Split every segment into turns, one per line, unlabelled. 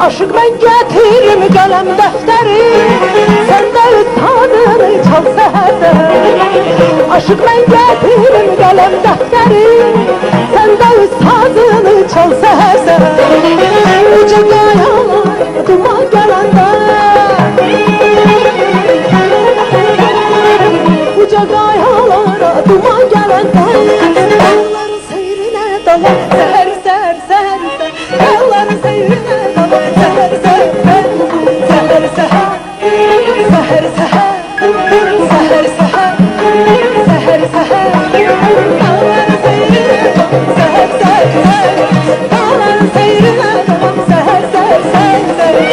Aşık ben getirim kalem defteri, sen de üstadını çal seherde. Aşık ben getirim kalem defteri, sen de üstadını çal seherde. Uca kayalar duman gelende, uca kayalara duman gelende. Dağların seyrine dalan seher seher seher, dağların seyrine dalan seher seher seher, seher seher, seher seher, seher seher, seher seher. Dağların seyrine dalan seher seher seher, dağların seyrine dalan seher seher seher, seher.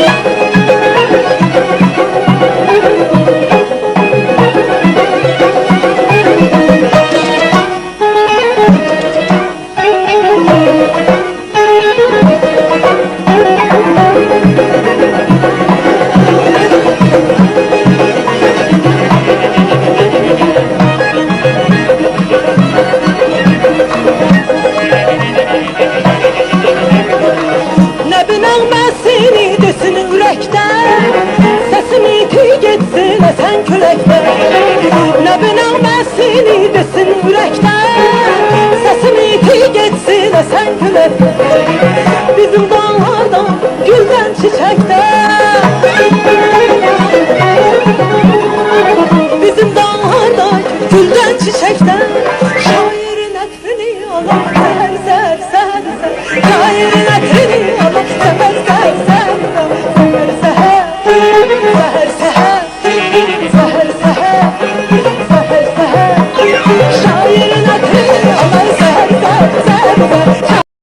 Nəğməsini desin ürəkdən, səsini iti getsin əsən küləkdən. Nəğməsini desin ürəkdən, səsini iti getsin əsən küləkdən. Bizim dağlardan, güldən, çiçəkdən, bizim dağlardan, güldən, çiçəkdən. Şairin ətrini alan səhər səhər səhər səhər, şairin